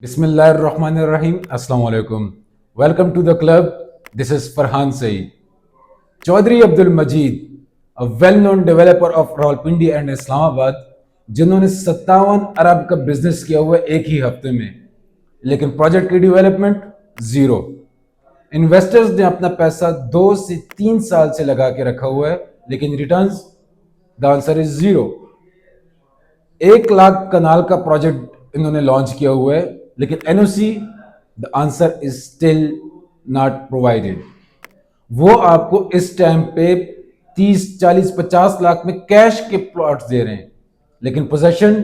Bismillahirrahmanirrahim. Assalamu alaikum. Welcome to the club. This is Farhan Saeed. Chaudhry Abdul Majid, a well-known developer of Rawalpindi and Islamabad, जिन्होंने 57 अरब का business किया हुआ है एक ही हफ्ते में, लेकिन प्रोजेक्ट की डेवलपमेंट जीरो। इन्वेस्टर्स ने अपना पैसा 2 से 3 साल से लगा के रखा हुआ है, लेकिन returns the answer is zero. 1 lakh kanal का प्रोजेक्ट इन्होंने लॉन्च किया हुआ है, लेकिन NOC the answer is still not provided. वो आपको इस टाइम पे 30, 40, 50 लाख में कैश के प्लॉट्स दे रहे हैं, लेकिन पोजेशन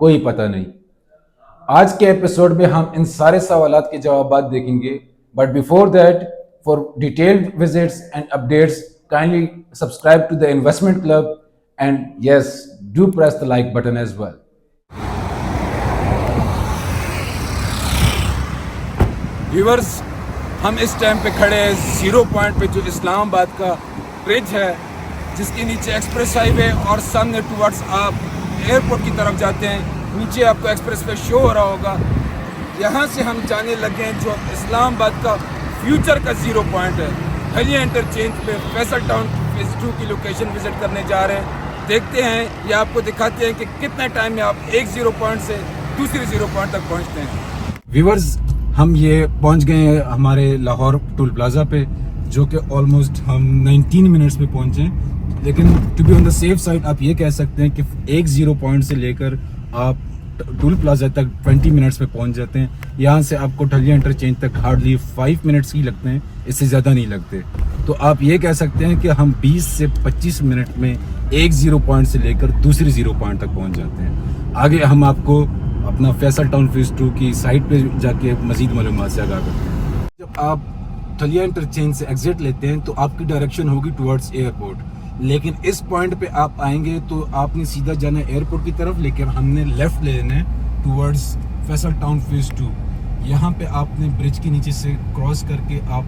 कोई पता नहीं। आज के एपिसोड में हम इन सारे सवालात के जवाब देखेंगे, but before that, for detailed visits and updates, kindly subscribe to the investment club and yes, do press the like button as well. Viewers, हम इस टाइम पे खड़े हैं जीरो पॉइंट पे, जो इस्लामाबाद का ब्रिज है, जिसके नीचे एक्सप्रेस हाईवे और सामने टुवर्ड्स आप एयरपोर्ट की तरफ जाते हैं। नीचे आपको एक्सप्रेस पे शो हो रहा होगा। यहाँ से हम जाने लगे हैं जो इस्लामाबाद का फ्यूचर का जीरो पॉइंट है, हलिया इंटरचेंज पे फैसल टाउन फेज 2 की लोकेशन विजिट करने जा रहे हैं। देखते हैं या आपको दिखाते हैं कि कितने टाइम में आप एक जीरो पॉइंट से दूसरे जीरो पॉइंट तक पहुँचते हैं। व्यूअर्स, हम ये पहुंच गए हैं हमारे लाहौर टोल प्लाजा पे, जो कि ऑलमोस्ट हम 19 मिनट्स में पहुंचे हैं। लेकिन to be on the safe side आप ये कह सकते हैं कि एक जीरो पॉइंट से लेकर आप टोल प्लाजा तक 20 मिनट्स में पहुंच जाते हैं। यहाँ से आपको ठलिया इंटरचेंज तक हार्डली 5 मिनट्स ही लगते हैं, इससे ज़्यादा नहीं लगते। तो आप ये कह सकते हैं कि हम 20 से 25 मिनट में एक जीरो पॉइंट से लेकर दूसरे जीरो पॉइंट तक पहुँच जाते हैं। आगे हम आपको अपना फैसल टाउन फेज 2 की साइट पे जाके मजीद मालूमात से आगाह करते हैं। जब आप थलिया इंटरचेंज से एग्जिट लेते हैं तो आपकी डायरेक्शन होगी टुवर्ड्स एयरपोर्ट, लेकिन इस पॉइंट पे आप आएंगे तो आपने सीधा जाना है एयरपोर्ट की तरफ, लेकिन हमने लेफ्ट ले लेना है टुवर्ड्स फैसल टाउन फेज 2। यहाँ पे आपने ब्रिज के नीचे से क्रॉस करके आप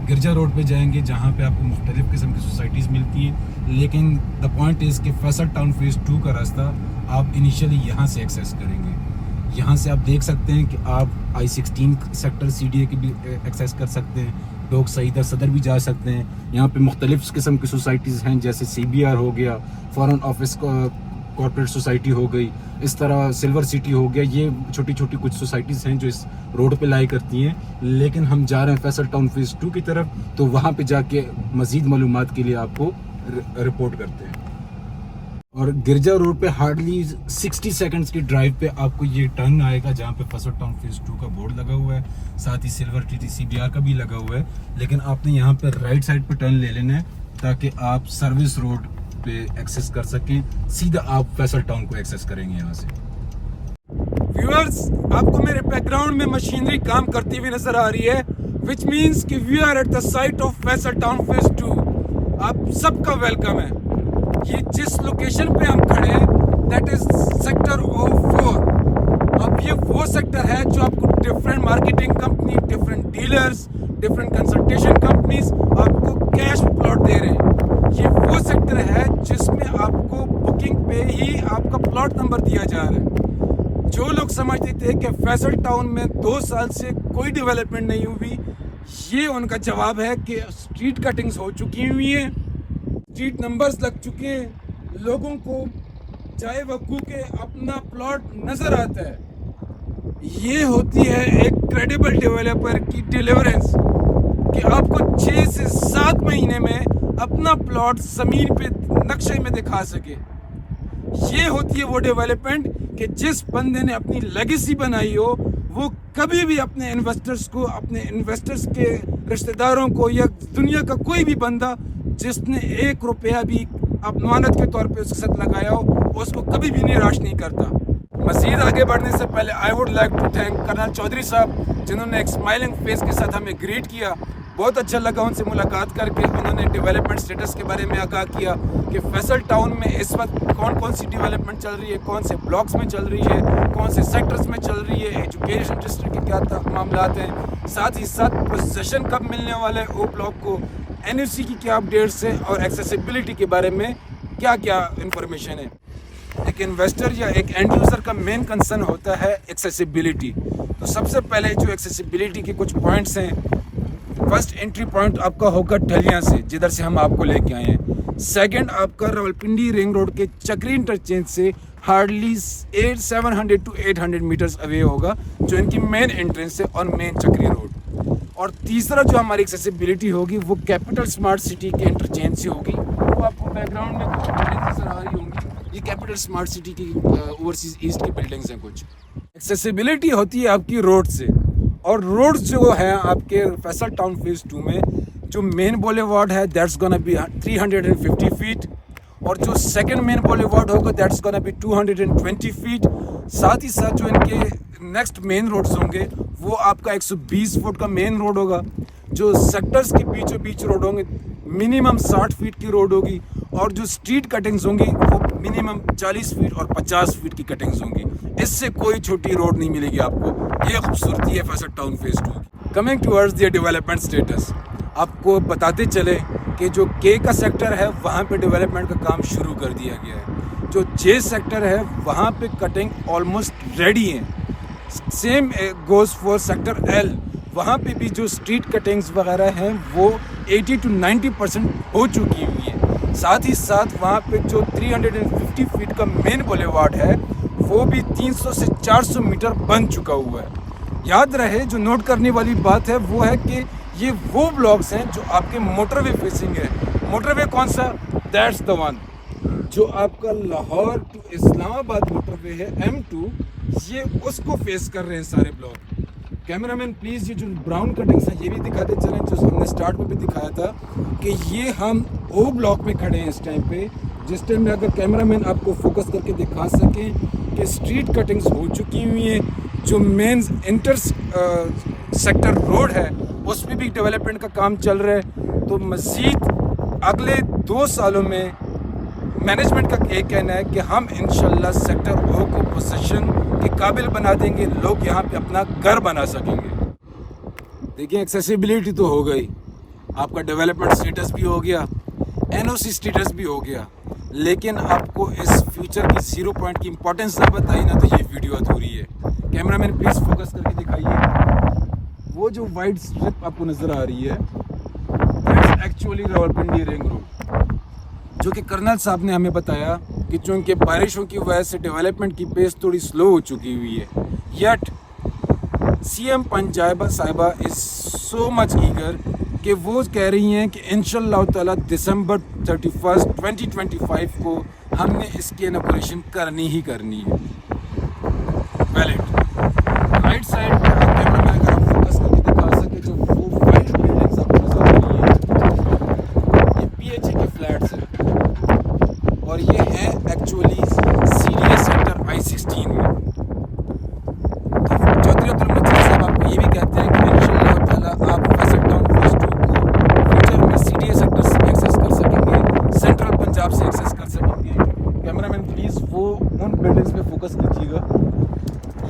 गिरजा रोड पे जाएंगे, जहाँ पे आपको मुख्तलिफ किस्म की सोसाइटीज़ मिलती हैं। लेकिन द पॉइंट इज़ कि फैसल टाउन फेज 2 का रास्ता आप इनिशियली यहाँ से एक्सेस करेंगे। यहाँ से आप देख सकते हैं कि आप I-16 सेक्टर CDA की भी एक्सेस कर सकते हैं, डोक सईदा सदर भी जा सकते हैं। यहाँ पे मुख्तलिफ किस्म की सोसाइटीज़ हैं, जैसे CBR हो गया, फॉरेन ऑफिस कॉर्पोरेट सोसाइटी हो गई, इस तरह सिल्वर सिटी हो गया। ये छोटी छोटी कुछ सोसाइटीज़ हैं जो इस रोड पे लाई करती हैं। लेकिन हम जा रहे हैं फैसल टाउन फेज 2 की तरफ, तो वहाँ पे जाके मज़ीद मालूमात के लिए आपको रिपोर्ट करते हैं। और गिरजा रोड पे हार्डली 60 सेकंड्स की ड्राइव पे आपको ये टर्न आएगा, जहाँ पे फैसल टाउन फेज 2 का बोर्ड लगा हुआ है, साथ ही सिल्वर सिटी CBR का भी लगा हुआ है। लेकिन आपने यहाँ पे राइट साइड पे टर्न ले लेना है, ताकि आप सर्विस रोड पे एक्सेस कर सकें। सीधा आप फैसल टाउन को एक्सेस करेंगे यहाँ से। व्यूअर्स, आपको मेरे बैकग्राउंड में मशीनरी काम करती हुई नजर आ रही है, विच मीन्स कि we are at the site of Faisal Town phase 2। आप सबका वेलकम है। ये जिस लोकेशन पे हम खड़े हैं, दैट इज सेक्टर ऑफ 4। अब ये वो सेक्टर है जो आपको different marketing company, different dealers, different consultation companies आपको कैश प्लॉट दे रहे हैं। ये वो सेक्टर है जिसमें आपको बुकिंग पे ही आपका प्लॉट नंबर दिया जा रहा है। जो लोग समझते थे कि फैसल टाउन में 2 साल से कोई डेवलपमेंट नहीं हुई, ये उनका जवाब है कि स्ट्रीट कटिंग्स हो चुकी हुई हैं, स्ट्रीट नंबर्स लग चुके हैं, लोगों को चाहे वकू के अपना प्लॉट नजर आता है। ये होती है एक क्रेडिबल डेवलपर की डिलीवरेंस, कि आपको 6 से 7 महीने में अपना प्लॉट ज़मीन पे नक्शे में दिखा सके। ये होती है वो डेवलपमेंट कि जिस बंदे ने अपनी लेगेसी बनाई हो, वो कभी भी अपने इन्वेस्टर्स को, अपने इन्वेस्टर्स के रिश्तेदारों को, या दुनिया का कोई भी बंदा जिसने 1 रुपया भी अमानत के तौर पे उसके साथ लगाया हो, उसको कभी भी निराश नहीं करता। मज़ीद आगे बढ़ने से पहले I would like to thank colonel Chaudhary sahab, जिन्होंने एक स्माइलिंग फेस के साथ हमें ग्रीट किया। बहुत अच्छा लगा उनसे मुलाकात करके। उन्होंने डेवलपमेंट स्टेटस के बारे में आगाह किया कि फैसल टाउन में इस वक्त कौन कौन सी डेवलपमेंट चल रही है, कौन से ब्लॉक्स में चल रही है, कौन से सेक्टर्स में चल रही है, एजुकेशन डिस्ट्रिक्ट के क्या मामला हैं, साथ ही साथ पोजीशन कब मिलने वाला है ओ ब्लॉक को, NOC की क्या अपडेट्स है, और एक्सेसिबिलिटी के बारे में क्या क्या इंफॉर्मेशन है। एक इन्वेस्टर या एक एंड यूज़र का मेन कंसर्न होता है एक्सेसिबिलिटी। तो सबसे पहले जो एक्सेसिबिलिटी के कुछ पॉइंट्स हैं, फर्स्ट एंट्री पॉइंट आपका होगा ठलियां से, जिधर से हम आपको लेके आए हैं। सेकंड आपका रावलपिंडी रिंग रोड के चक्री इंटरचेंज से हार्डली 700 to 800 मीटर्स अवे होगा, जो इनकी मेन एंट्रेंस है और मेन चक्री रोड। और तीसरा जो हमारी एक्सेसिबिलिटी होगी वो कैपिटल स्मार्ट सिटी के इंटरचेंज से होगी। वो आपको बैकग्राउंड में कुछ बिल्डिंग्स नजर आ रही होंगी, ये कैपिटल स्मार्ट सिटी की ओवरसीज ईस्ट की बिल्डिंग्स हैं कुछ। एक्सेसिबिलिटी होती है आपकी रोड से, और रोड जो है आपके फैसल टाउन फेज 2 में जो मेन बोलेवार्ड है दैट्स गोना बी 350 फीट, और जो सेकंड मेन बोलेवार्ड होगा दैट्स गोना बी 220 फीट। साथ ही साथ जो इनके नेक्स्ट मेन रोड्स होंगे वो आपका 120 फुट का मेन रोड होगा। जो सेक्टर्स के बीचों बीच रोड होंगे मिनिमम 60 फीट की रोड होगी, और जो स्ट्रीट कटिंग्स होंगी वो मिनिमम 40 फीट और 50 फीट की कटिंग्स होंगी। इससे कोई छोटी रोड नहीं मिलेगी आपको। ये खूबसूरती है फैसल टाउन फेज 2 की। Coming towards the development status, आपको बताते चले कि जो के का सेक्टर है वहाँ पे डेवलपमेंट का काम शुरू कर दिया गया है। जो जे सेक्टर है वहाँ पे कटिंग ऑलमोस्ट रेडी है। Same goes for sector L, वहाँ पे भी जो स्ट्रीट कटिंग्स वगैरह हैं वो 80 to 90% हो चुकी हुई है। साथ ही साथ वहाँ पे जो 350 फीट का मेन बुलेवार्ड है वो भी 300 से 400 मीटर बन चुका हुआ है। याद रहे, जो नोट करने वाली बात है वो है कि ये वो ब्लॉक्स हैं जो आपके मोटरवे फेसिंग है। मोटरवे कौन सा? दैट्स द वन जो आपका लाहौर टू इस्लामाबाद मोटरवे है M2, ये उसको फेस कर रहे हैं सारे ब्लॉक। कैमरामैन प्लीज़ ये जो ब्राउन कटिंग्स हैं ये भी दिखाते चलें, जो हमने स्टार्ट में भी दिखाया था कि ये हम O ब्लॉक में खड़े हैं इस टाइम पे। जिस टाइम में अगर कैमरामैन आपको फोकस करके दिखा सकें कि स्ट्रीट कटिंग्स हो चुकी हुई हैं। जो मेन इंटर सेक्टर रोड है उस पर भी डेवलपमेंट का काम चल रहा है। तो मज़ीद अगले 2 सालों में मैनेजमेंट का ये कहना है कि हम इंशाल्लाह सेक्टर O को पोजीशन के काबिल बना देंगे, लोग यहाँ पे अपना घर बना सकेंगे। देखिए, एक्सेसिबिलिटी तो हो गई, आपका डेवलपमेंट स्टेटस भी हो गया, NOC स्टेटस भी हो गया, लेकिन आपको इस फ्यूचर की 0 पॉइंट की इंपॉर्टेंस ना बताई ना तो ये वीडियो अधूरी है। कैमरामैन प्लीज़ फोकस करके दिखाइए। वो जो वाइट स्ट्रिप आपको नज़र आ रही है that's actually Rawalpindi ring road, जो कि कर्नल साहब ने हमें बताया कि चूँकि बारिशों की वजह से डेवलपमेंट की पेस थोड़ी स्लो हो चुकी हुई है, येट CM पंजाब साहिबा इज़ सो मच ईगर कि वो कह रही हैं कि इंशाल्लाह ताला दिसंबर 31, 2025 को हमने इसकी इनॉग्रेशन करनी ही करनी है। वैलिड राइट साइड पर कैमरा अगर आप फोकस करके दिखा सके, जो वो वाइट बिल्डिंग्स आपको नजर आ रही है ये PHA के फ्लैट्स हैं, और ये है एक्चुअली CDA सेक्टर I-16 में। तो चौधरी अब्दुल मजीद साहब आपको ये भी कहते हैं कि इंशाल्लाह ताला आप फैसल टाउन फेज 2 को फ्यूचर में CDA सेक्टर से एक्सेस कर सकेंगे, सेंट्रल पंजाब से एक्सेस कर सकेंगे। कैमरामैन प्लीज़ वो उन बिल्डिंग्स पे फोकस कीजिएगा।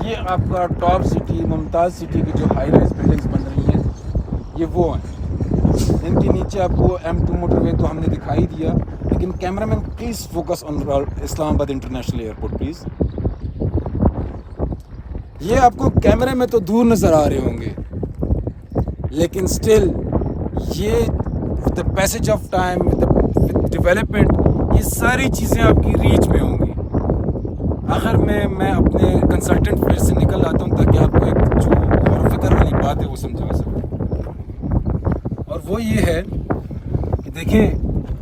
ये आपका टॉप सिटी, मुमताज़ सिटी की जो हाई राइज बिल्डिंग्स बन रही हैं ये वो हैं। इनके नीचे आपको M2 मोटरवे तो हमने दिखाई दिया, लेकिन cameraman please focus on Islamabad international airport please. ये आपको कैमरे में तो दूर नज़र आ रहे होंगे, लेकिन स्टिल ये the passage of time with development ये सारी चीज़ें आपकी रीच में होंगी। आखिर में मैं अपने कंसल्टेंट फील्ड से निकल आता हूँ ताकि आपको एक जो गौर फिक्र वाली बात है वो समझा सकूँ, और वो ये है कि देखिए,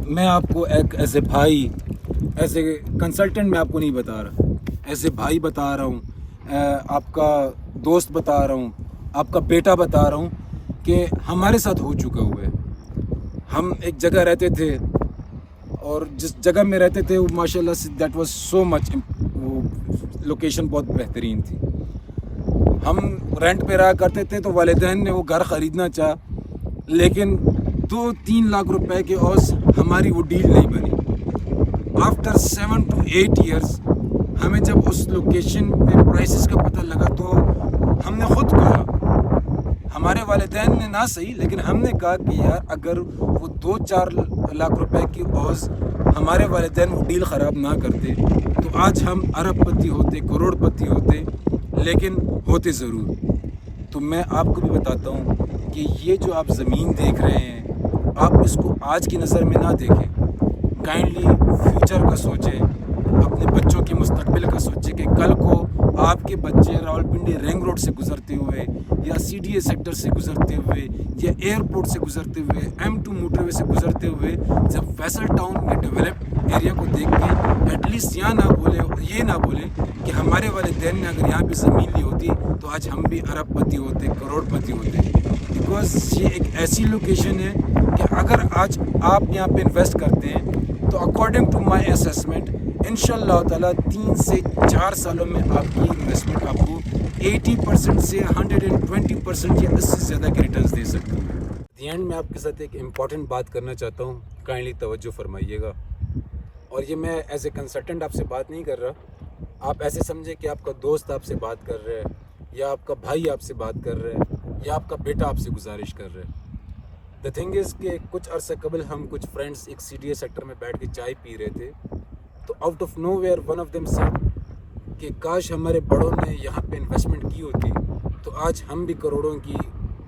मैं आपको एक एज ए भाई, एज ए कंसल्टेंट मैं आपको नहीं बता रहा, एज ए भाई बता रहा हूँ, आपका दोस्त बता रहा हूँ, आपका बेटा बता रहा हूँ कि हमारे साथ हो चुका हुआ है। हम एक जगह रहते थे, और जिस जगह में रहते थे वो माशाल्लाह say that was so much, वो लोकेशन बहुत बेहतरीन थी। हम रेंट पे रहा करते थे, तो वालिदैन ने वो घर ख़रीदना चाहा, लेकिन 2-3 लाख रुपए के औस हमारी वो डील नहीं बनी। आफ्टर 7 to 8 ईयर्स हमें जब उस लोकेशन पे प्राइसेस का पता लगा तो हमने ख़ुद कहा, हमारे वालिदैन ने ना सही, लेकिन हमने कहा कि यार अगर वो 2-4 लाख रुपए की औस हमारे वालिदैन वो डील ख़राब ना करते तो आज हम अरबपति होते, करोड़पति होते, लेकिन होते ज़रूर। तो मैं आपको भी बताता हूँ कि ये जो आप ज़मीन देख रहे हैं, आप इसको आज की नज़र में ना देखें। काइंडली फ्यूचर का सोचें, अपने बच्चों के मुस्तकबिल का सोचें कि कल को आपके बच्चे रावलपिंडी रिंग रोड से गुजरते हुए या CDA सेक्टर से गुजरते हुए या एयरपोर्ट से गुजरते हुए M2 मोटरवे से गुजरते हुए जब फैसल टाउन में डेवलप्ड एरिया को देख के एटलीस्ट ये ना बोले कि हमारे वालिदैन ने अगर यहाँ पे ज़मीन ली होती तो आज हम भी अरबपति होते, करोड़पति होते। बिकॉज ये एक ऐसी लोकेशन है कि अगर आज आप यहाँ पे इन्वेस्ट करते हैं तो अकॉर्डिंग टू माय असेसमेंट इंशाल्लाह ताला 3 से 4 सालों में आपकी इन्वेस्टमेंट आपको 80% से 120% या इससे ज़्यादा के रिटर्न्स दे सकती है। दी एंड में आपके साथ एक इम्पॉर्टेंट बात करना चाहता हूँ, काइंडली तवज्जो फरमाइएगा। और ये मैं एज ए कंसल्टेंट आपसे बात नहीं कर रहा, आप ऐसे समझे कि आपका दोस्त आपसे बात कर रहा है या आपका भाई आपसे बात कर रहा है या आपका बेटा आपसे गुजारिश कर रहा है। द थिंग इज़ कि कुछ अरसा कबल हम कुछ फ्रेंड्स एक CDA सेक्टर में बैठ के चाय पी रहे थे, तो out of nowhere one of them said कि काश हमारे बड़ों ने यहाँ पे इन्वेस्टमेंट की होती तो आज हम भी करोड़ों की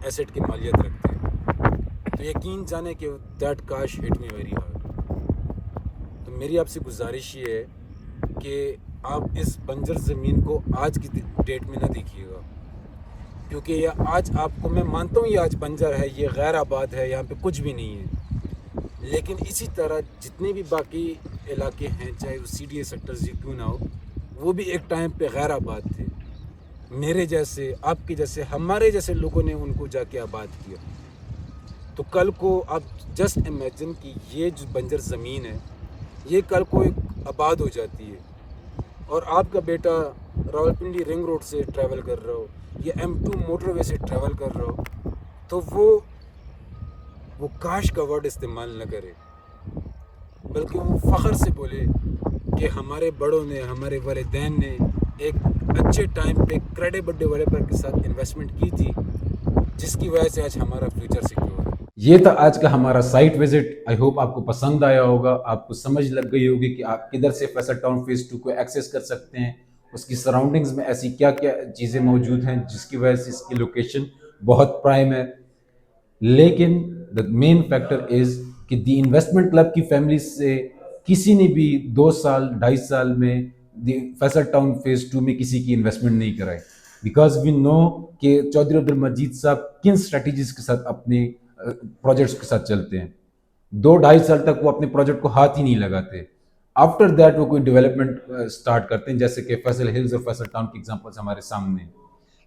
एसेट की मालियत रखते। तो यकीन जाने कि दैट काश हिट मी वेरी हार्ड। तो मेरी आपसे गुजारिश ये है कि आप इस बंजर ज़मीन को आज की डेट में ना देखिएगा, क्योंकि ये आज आपको, मैं मानता हूँ ये आज बंजर है, ये गैर आबाद है, यहाँ पे कुछ भी नहीं है, लेकिन इसी तरह जितने भी बाकी इलाके हैं, चाहे वो CDA सेक्टर्स ही क्यों ना हो, वो भी एक टाइम पे गैर आबाद थे। मेरे जैसे, आपके जैसे, हमारे जैसे लोगों ने उनको जाके आबाद किया। तो कल को आप जस्ट इमेजिन कि ये जो बंजर ज़मीन है ये कल को एक आबाद हो जाती है और आपका बेटा रावलपिंडी रिंग रोड से ट्रैवल कर रहा हो या M2 मोटरवे से ट्रैवल कर रहा हो, तो वो काश का वर्ड इस्तेमाल न करे, बल्कि वो फ़ख्र से बोले कि हमारे बड़ों ने, हमारे वालिदैन ने एक अच्छे टाइम पे क्रेडिबल डेवलपर के साथ इन्वेस्टमेंट की थी, जिसकी वजह से आज हमारा फ्यूचर सिक्योर है। ये था आज का हमारा साइट विजिट। आई होप आपको पसंद आया होगा, आपको समझ लग गई होगी कि आप किधर से फैसल टाउन फेज़ 2 को एक्सेस कर सकते हैं, उसकी सराउंडिंग्स में ऐसी क्या क्या चीज़ें मौजूद हैं जिसकी वजह से इसकी लोकेशन बहुत प्राइम है। लेकिन द मेन फैक्टर इज़ कि दी इन्वेस्टमेंट क्लब की फैमिली से किसी ने भी 2 साल 2.5 साल में फैसल टाउन फेज़ 2 में किसी की इन्वेस्टमेंट नहीं कराई, बिकॉज वी नो कि चौधरी अब्दुल मजीद साहब किन स्ट्रेटजीज के साथ अपने प्रोजेक्ट्स के साथ चलते हैं। 2-2.5 साल तक वो अपने प्रोजेक्ट को हाथ ही नहीं लगाते। आफ्टर दैट वो कोई डेवलपमेंट स्टार्ट करते हैं, जैसे कि फैसल हिल्स और फैसल टाउन की एग्जांपल्स हमारे सामने हैं।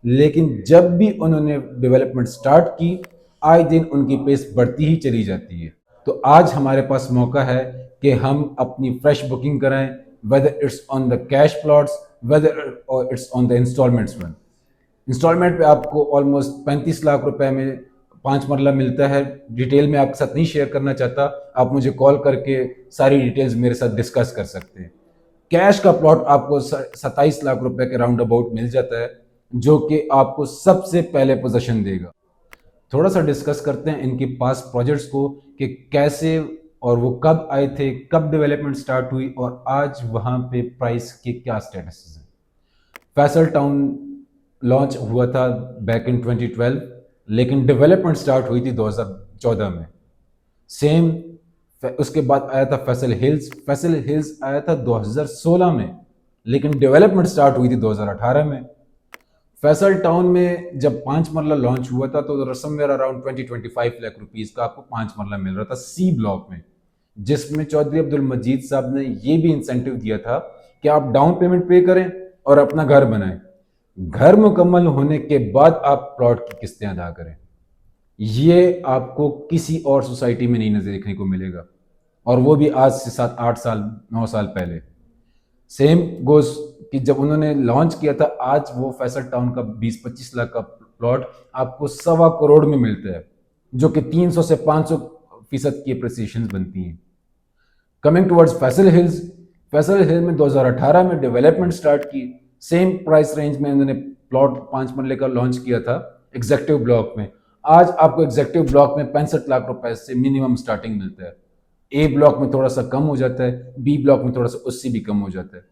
लेकिन जब भी उन्होंने डेवलपमेंट स्टार्ट की, आए दिन उनकी पेस बढ़ती ही चली जाती है। तो आज हमारे पास मौका है कि हम अपनी फ्रेश बुकिंग कराएं, whether it's on the cash plots, whether it's on the instalments में। इंस्टॉलमेंट पे आपको ऑलमोस्ट 35 लाख रुपए में 5 मरला मिलता है। डिटेल में आपके साथ नहीं शेयर करना चाहता, आप मुझे कॉल करके सारी डिटेल्स मेरे साथ डिस्कस कर सकते हैं। कैश का प्लॉट आपको 27 लाख रुपए के राउंड अबाउट मिल जाता है, जो कि आपको सबसे पहले पोजीशन देगा। थोड़ा सा डिस्कस करते हैं इनके पास प्रोजेक्ट्स को कि कैसे और वो कब आए थे, कब डेवलपमेंट स्टार्ट हुई और आज वहाँ पे प्राइस के क्या स्टेटस हैं। फैसल टाउन लॉन्च हुआ था बैक इन 2012, लेकिन डेवलपमेंट स्टार्ट हुई थी 2014 में। सेम उसके बाद आया था फैसल हिल्स। फैसल हिल्स आया था 2016 में, लेकिन डेवलपमेंट स्टार्ट हुई थी 2018 में। फैसल टाउन में जब 5 मरला लॉन्च हुआ था तो समवेयर अराउंड 20-25 लाख रुपीस का आपको 5 मरला मिल रहा था C ब्लॉक में, जिसमें चौधरी अब्दुल मजीद साहब ने ये भी इंसेंटिव दिया था कि आप डाउन पेमेंट पे करें और अपना घर बनाएं, घर मुकम्मल होने के बाद आप प्लॉट की किस्तें अदा करें। ये आपको किसी और सोसाइटी में नहीं नजर देखने को मिलेगा, और वो भी आज से 7-8 साल 9 साल पहले। सेम गोस कि जब उन्होंने लॉन्च किया था, आज वो फैसल टाउन का 20-25 लाख का प्लॉट आपको 1.25 करोड़ में मिलता है, जो कि 300 से 500% की अप्रिसिएशन बनती हैं। Coming towards Faisal Hills, Faisal Hill में 2018 में डेवलपमेंट स्टार्ट की। सेम प्राइस रेंज में उन्होंने प्लॉट 5 मरले का लॉन्च किया था एग्जेक्टिव ब्लॉक में। आज आपको एग्जेक्टिव ब्लॉक में 65 लाख रुपए से मिनिमम स्टार्टिंग मिलता है। A ब्लॉक में थोड़ा सा कम हो जाता है, B ब्लॉक में थोड़ा सा उससे भी कम हो जाता है।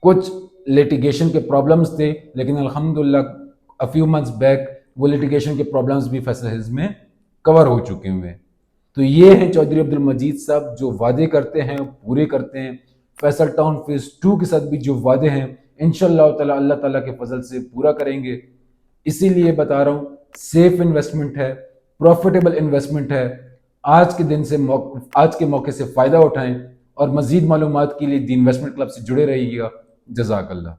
कुछ लिटिगेशन के प्रॉब्लम्स थे, लेकिन अल्हम्दुलिल्लाह अ फ्यू मंथ्स बैक वो लिटिगेशन के प्रॉब्लम्स भी फैसल हिल्स में कवर हो चुके हुए हैं। तो ये हैं चौधरी अब्दुल मजीद साहब, जो वादे करते हैं पूरे करते हैं। फैसल टाउन फेज 2 के साथ भी जो वादे हैं इंशाअल्लाह ताला अल्लाह ताला के फजल से पूरा करेंगे। इसीलिए बता रहा हूँ, सेफ इन्वेस्टमेंट है, प्रॉफिटेबल इन्वेस्टमेंट है। आज के दिन से आज के मौके से फ़ायदा उठाएं और मज़ीद मालूमात के लिए दी इन्वेस्टमेंट क्लब से जुड़े रहिएगा। जज़ाकल्लाह।